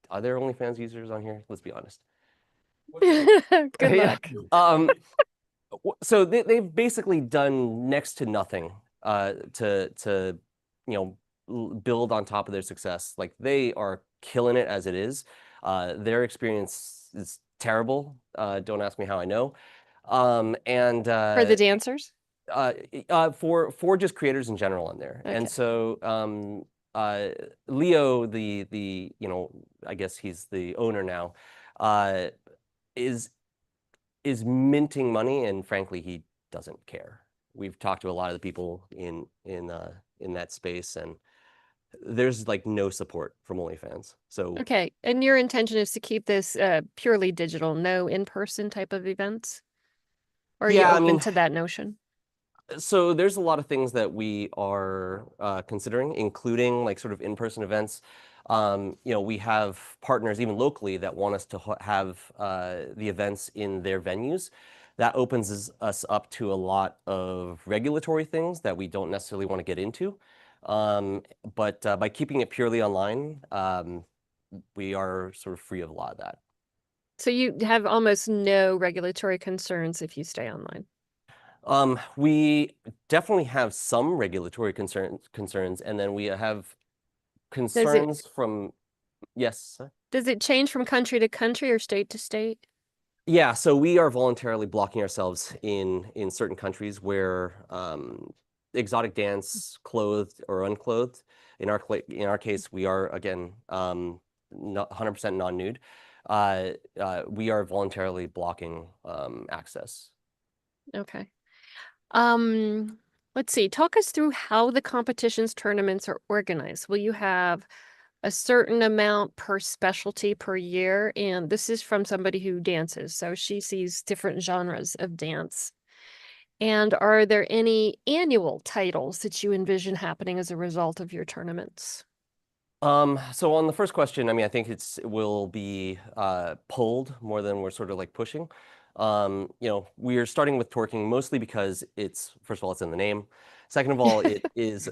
are there OnlyFans users on here? Let's be honest. Good Yeah. luck. So they've basically done next to nothing to build on top of their success. Like, they are killing it as it is. Their experience is terrible. Don't ask me how I know. And For the dancers? for just creators in general on there. Okay. And so Leo, I guess he's the owner now, is minting money, and frankly, he doesn't care. We've talked to a lot of the people in that space, and there's like no support from OnlyFans. So Okay, and your intention is to keep this purely digital, no in-person type of events? Or are you Yeah, I open mean, to that notion? so there's a lot of things that we are considering, including like sort of in-person events. We have partners even locally that want us to have the events in their venues. That opens us up to a lot of regulatory things that we don't necessarily want to get into. But by keeping it purely online, we are sort of free of a lot of that. So you have almost no regulatory concerns if you stay online? We definitely have some regulatory concerns, and then we have concerns from, yes. Sir? Does it change from country to country or state to state? Yeah, so we are voluntarily blocking ourselves in certain countries where exotic dance, clothed or unclothed. In our case, we are again not 100% non-nude. We are voluntarily blocking access. Okay. Let's see. Talk us through how the competitions tournaments are organized. Will you have a certain amount per specialty per year? And this is from somebody who dances, so she sees different genres of dance. And are there any annual titles that you envision happening as a result of your tournaments? So on the first question, I mean, I think it will be pulled more than we're sort of like pushing. We are starting with twerking mostly because first of all, it's in the name. Second of all, it is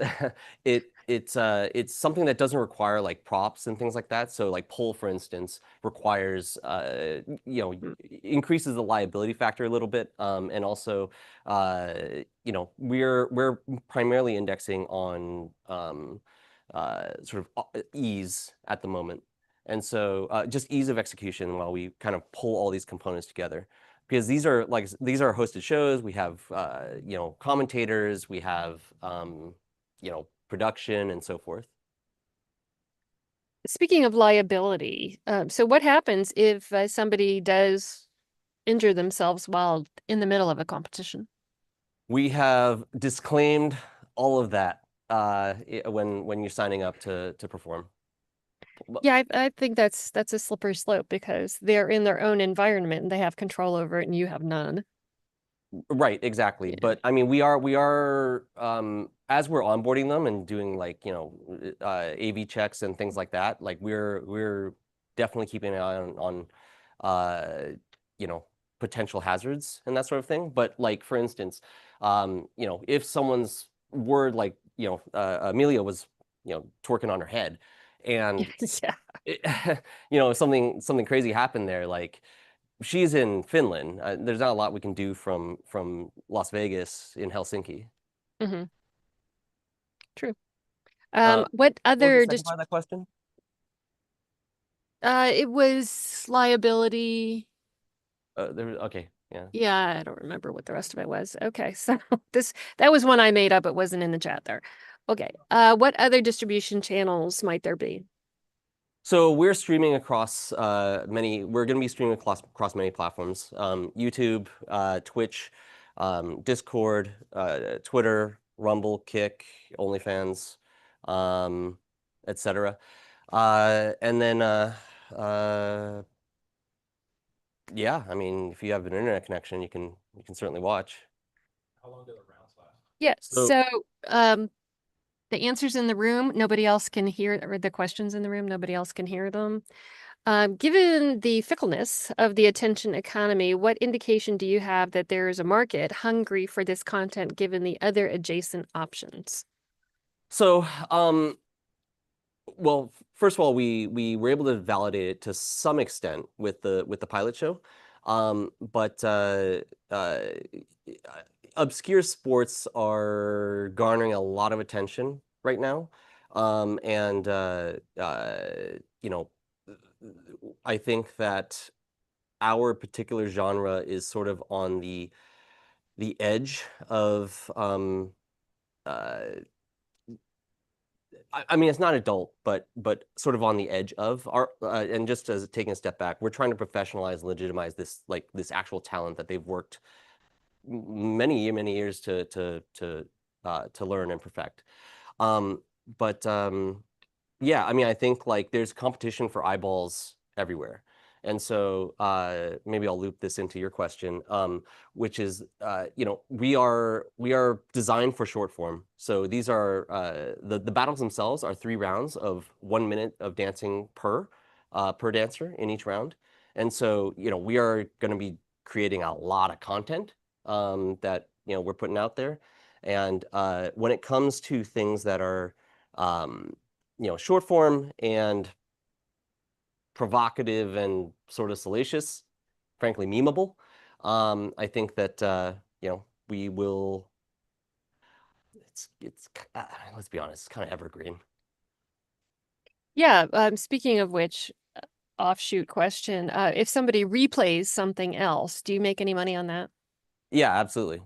it's something that doesn't require like props and things like that. So like pole, for instance, requires increases the liability factor a little bit, and also we're primarily indexing on sort of ease at the moment. And so just ease of execution while we kind of pull all these components together. Because these are hosted shows. We have commentators, we have production and so forth. Speaking of liability, so what happens if somebody does injure themselves while in the middle of a competition? We have disclaimed all of that when you're signing up to perform. Yeah, I think that's a slippery slope because they're in their own environment and they have control over it and you have none. Right, exactly. Yeah. But I mean, we are as we're onboarding them and doing like AV checks and things like that. Like we're definitely keeping an eye on potential hazards and that sort of thing. But like for instance, if someone's word like Amelia was twerking on her head, and Yeah. something crazy happened there, like. She's in Finland. There's not a lot we can do from Las Vegas in Helsinki. Mm-hmm. True. What What was the other second part of that question? it was liability. Okay, yeah. Yeah, I don't remember what the rest of it was. Okay, so that was one I made up. It wasn't in the chat there. Okay. What other distribution channels might there be? So we're streaming across we're going to be streaming across many platforms, YouTube, Twitch, Discord, Twitter, Rumble, Kick, OnlyFans, etc. And then yeah, I mean, if you have an internet connection, you can certainly watch. How long do the rounds last? Yeah, So- so the answers in the room, nobody else can hear, or the questions in the room, nobody else can hear them. Given the fickleness of the attention economy, what indication do you have that there is a market hungry for this content given the other adjacent options? So, well, first of all, we were able to validate it to some extent with the pilot show, but obscure sports are garnering a lot of attention right now, and you know, I think that our particular genre is sort of on the edge of I mean, it's not adult, but sort of on the edge of our. And just as taking a step back, we're trying to professionalize and legitimize this this actual talent that they've worked many years to learn and perfect. But yeah, I mean, I think like there's competition for eyeballs everywhere. And so maybe I'll loop this into your question, which is, you know, we are designed for short form. So these are the battles themselves are 3 rounds of 1 minute of dancing per dancer in each round. And so, you know, we are going to be creating a lot of content that, you know, we're putting out there. And when it comes to things that are, you know, short form and provocative and sort of salacious, frankly memeable, I think that you know, we will. It's let's be honest, it's kind of evergreen. Yeah, speaking of which, offshoot question, if somebody replays something else, do you make any money on that? Yeah, absolutely.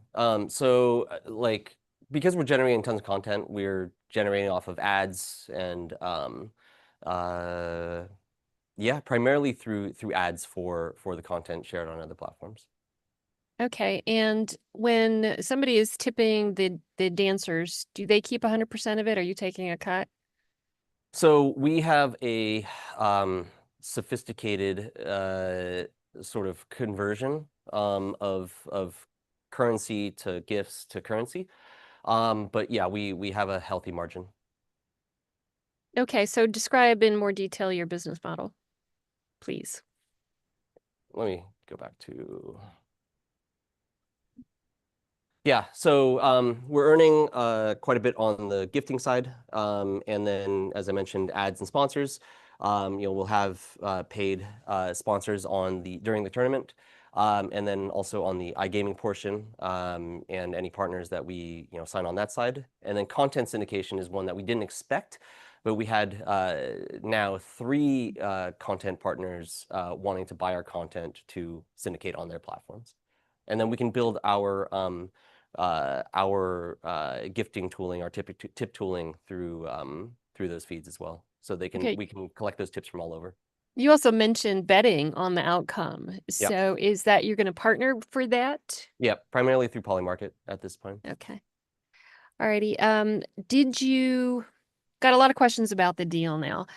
So like because we're generating tons of content, we're generating off of ads and yeah, primarily through ads for the content shared on other platforms. Okay, and when somebody is tipping the dancers, do they keep 100% of it? Are you taking a cut? So we have a sophisticated sort of conversion of currency to gifts to currency. But yeah, we have a healthy margin. Okay, so describe in more detail your business model, please. Let me go back to. Yeah, so we're earning quite a bit on the gifting side, and then, as I mentioned, ads and sponsors. You know, we'll have paid sponsors on during the tournament, and then also on the iGaming portion, and any partners that we sign on that side. And then content syndication is one that we didn't expect, but we had now 3 content partners wanting to buy our content to syndicate on their platforms, and then we can build our gifting tooling, our tip tooling through those feeds as well. So we can collect those tips from all over. You also mentioned betting on the outcome. Yep. So is that you're going to partner for that? Yeah, primarily through Polymarket at this point. Okay. Alrighty. Got a lot of questions about the deal now.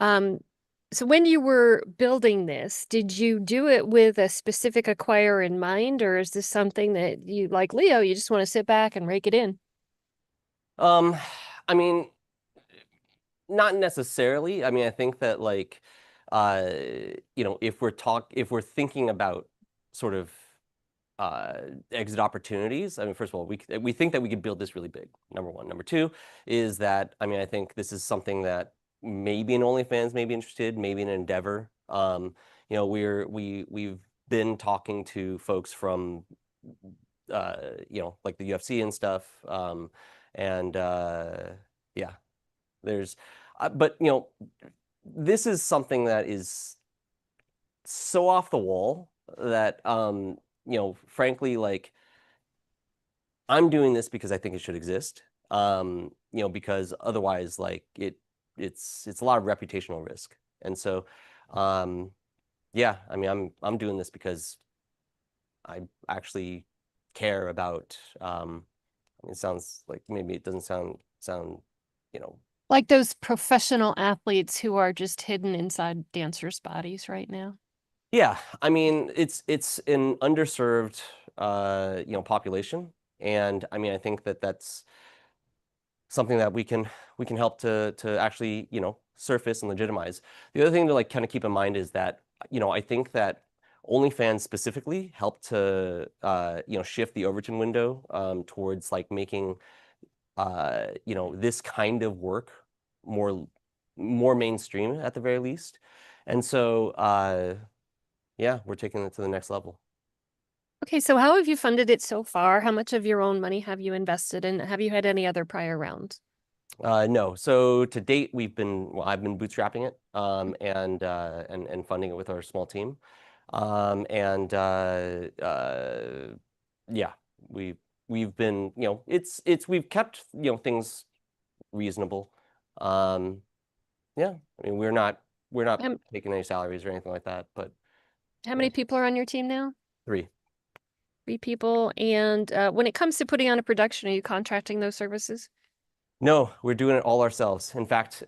So when you were building this, did you do it with a specific acquirer in mind, or is this something that you, like Leo, you just want to sit back and rake it in? I mean, not necessarily. I mean, I think that like, if we're thinking about sort of exit opportunities, I mean, first of all, we think that we could build this really big, number one. Number two is that, I mean, I think this is something that maybe an OnlyFans may be interested, maybe an Endeavor. We've been talking to folks from like the UFC and stuff, and yeah, there's but this is something that is so off the wall that frankly, like, I'm doing this because I think it should exist, because otherwise, like, it's a lot of reputational risk. And so yeah, I mean, I'm doing this because I actually care about. It sounds like maybe it doesn't sound, you know, Like those professional athletes who are just hidden inside dancers' bodies right now. yeah. I mean, it's an underserved, population, and I mean, I think that that's something that we can help to actually, surface and legitimize. The other thing to like kind of keep in mind is that, I think that OnlyFans specifically helped to shift the Overton window towards like making this kind of work more mainstream at the very least. And so yeah, we're taking it to the next level. Okay, so how have you funded it so far? How much of your own money have you invested and have you had any other prior rounds? No. So to date, I've been bootstrapping it and funding it with our small team. Yeah, we've been, we've kept, things reasonable. Yeah, I mean, we're not Um, taking any salaries or anything like that, but How many Yeah. people are on your team now? 3. 3 people. And when it comes to putting on a production, are you contracting those services? No, we're doing it all ourselves. In fact,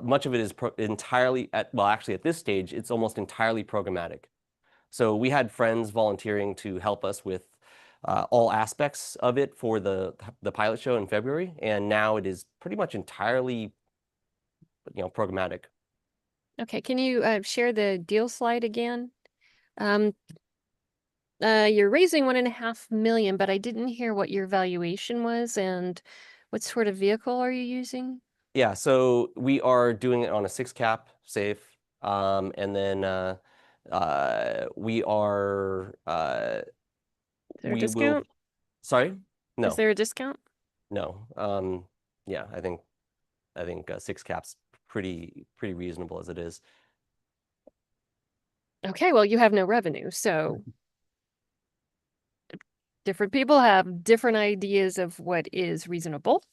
much of it is entirely actually at this stage, it's almost entirely programmatic. So we had friends volunteering to help us with all aspects of it for the pilot show in February, and now it is pretty much entirely, programmatic. Okay, can you share the deal slide again? You're raising 1.5 million, but I didn't hear what your valuation was and what sort of vehicle are you using? Yeah, so we are doing it on a 6 cap safe, and then we are Is there a we will. discount? Sorry, no, Is there a discount? no. Yeah, I think 6 caps pretty reasonable as it is. Okay, well, you have no revenue, so different people have different ideas of what is reasonable.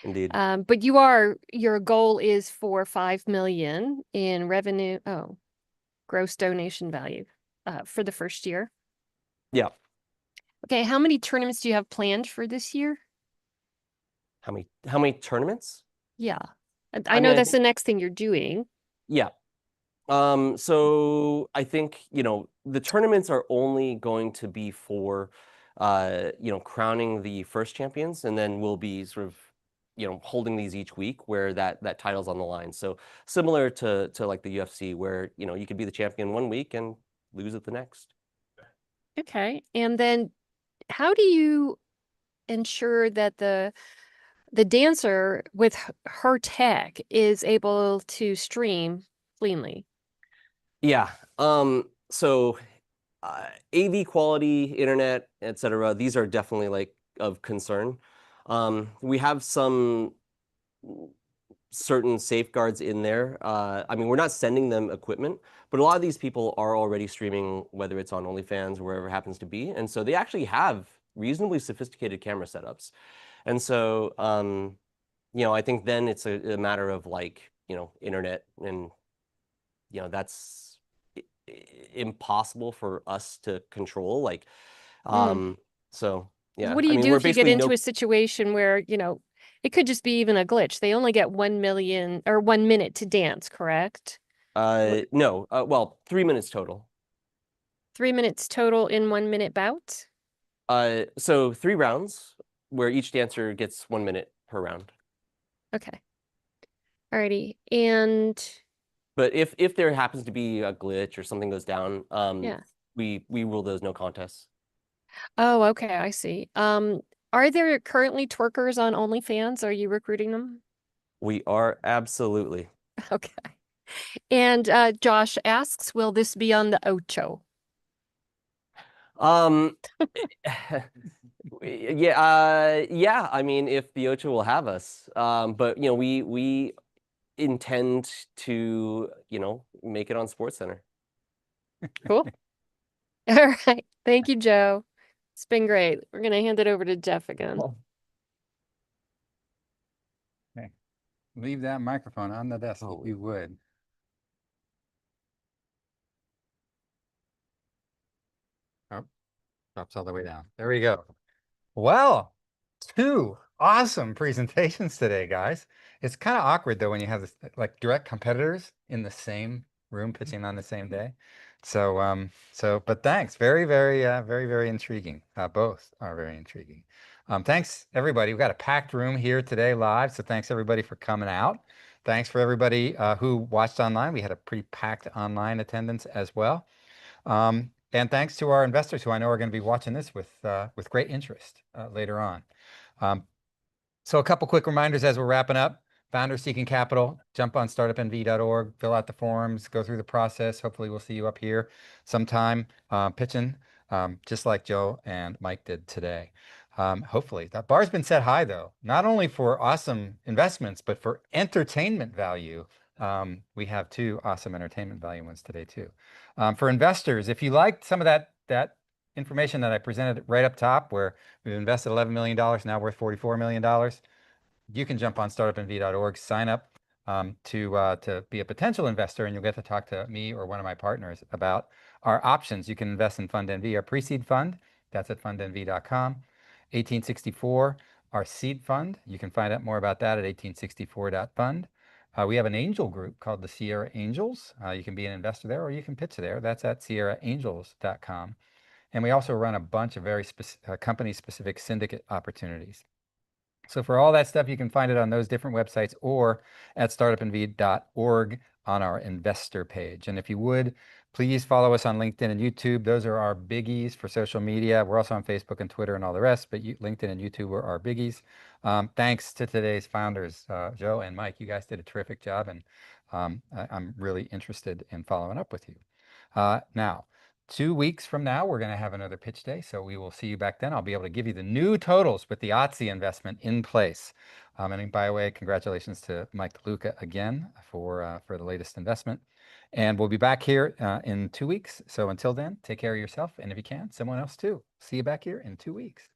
Indeed. But your goal is for 5 million in revenue, gross donation value, for the first year. Yeah. Okay, how many tournaments do you have planned for this year? How many tournaments? Yeah. I I know mean, that's the next thing you're doing. Yeah. So I think, the tournaments are only going to be for, crowning the first champions, and then we'll be sort of, holding these each week where that title's on the line. So similar to like the UFC where, you could be the champion one week and lose it the next. Okay. And then how do you ensure that the dancer with her tech is able to stream cleanly? Yeah. So AV quality, internet, etc. These are definitely like of concern. We have some certain safeguards in there. I mean, we're not sending them equipment, but a lot of these people are already streaming, whether it's on OnlyFans or wherever it happens to be. And so they actually have reasonably sophisticated camera setups. And so, I think then it's a matter of like, internet and, that's impossible for us to control. Like, so yeah. What do I you mean, do we're if you get basically into a situation where, it could just be even a glitch? They only get 1 million or 1 minute to dance, correct? No, well, 3 minutes total. 3 minutes total in 1 minute bouts? So 3 rounds where each dancer gets 1 minute per round. Okay. Alrighty. And But if there happens to be a glitch or something goes down, yeah. we rule those no contests. Oh, okay, I see. Are there currently twerkers on OnlyFans? Are you recruiting them? We are absolutely. Okay. And Josh asks, will this be on the Ocho? Yeah. I mean, if the Ocho will have us, but we intend to, make it on SportsCenter. Cool. All right. Thank you, Joe. It's been great. We're gonna hand it over to Jeff again. Leave that microphone on the desk Oh. if you would. Oh, drops all the way down. There we go. Well, two awesome presentations today, guys. It's kind of awkward though when you have this, like direct competitors in the same room pitching on the same day. But thanks. Very intriguing. Both are very intriguing. Thanks everybody. We've got a packed room here today live. So thanks everybody for coming out. Thanks for everybody who watched online. We had a pretty packed online attendance as well. And thanks to our investors who I know are going to be watching this with great interest later on. So a couple quick reminders as we're wrapping up. Founders seeking capital, jump on startupnv.org, fill out the forms, go through the process. Hopefully we'll see you up here sometime pitching, just like Joe and Mike did today. Hopefully. That bar's been set high though, not only for awesome investments, but for entertainment value. We have two awesome entertainment value ones today too. For investors, if you liked some of that information that I presented right up top, where we've invested $11 million, now worth $44 million, you can jump on startupnv.org, sign up to be a potential investor, and you'll get to talk to me or one of my partners about our options. You can invest in FundNV, our pre-seed fund. That's at fundnv.com. 1864, our seed fund. You can find out more about that at 1864.fund. We have an angel group called the Sierra Angels. You can be an investor there or you can pitch there. That's at sierraangels.com. And we also run a bunch of very company-specific syndicate opportunities. So for all that stuff, you can find it on those different websites or at startupnv.org on our investor page. And if you would, please follow us on LinkedIn and YouTube. Those are our biggies for social media. We're also on Facebook and Twitter and all the rest, but LinkedIn and YouTube are our biggies. Thanks to today's founders, Joe and Mike. You guys did a terrific job, and I'm really interested in following up with you. Now, 2 weeks from now, we're going to have another pitch day, so we will see you back then. I'll be able to give you the new totals with the OTC investment in place. And by the way, congratulations to Mike DeLuca again for the latest investment. And we'll be back here in 2 weeks. So until then, take care of yourself, and if you can, someone else too. See you back here in 2 weeks.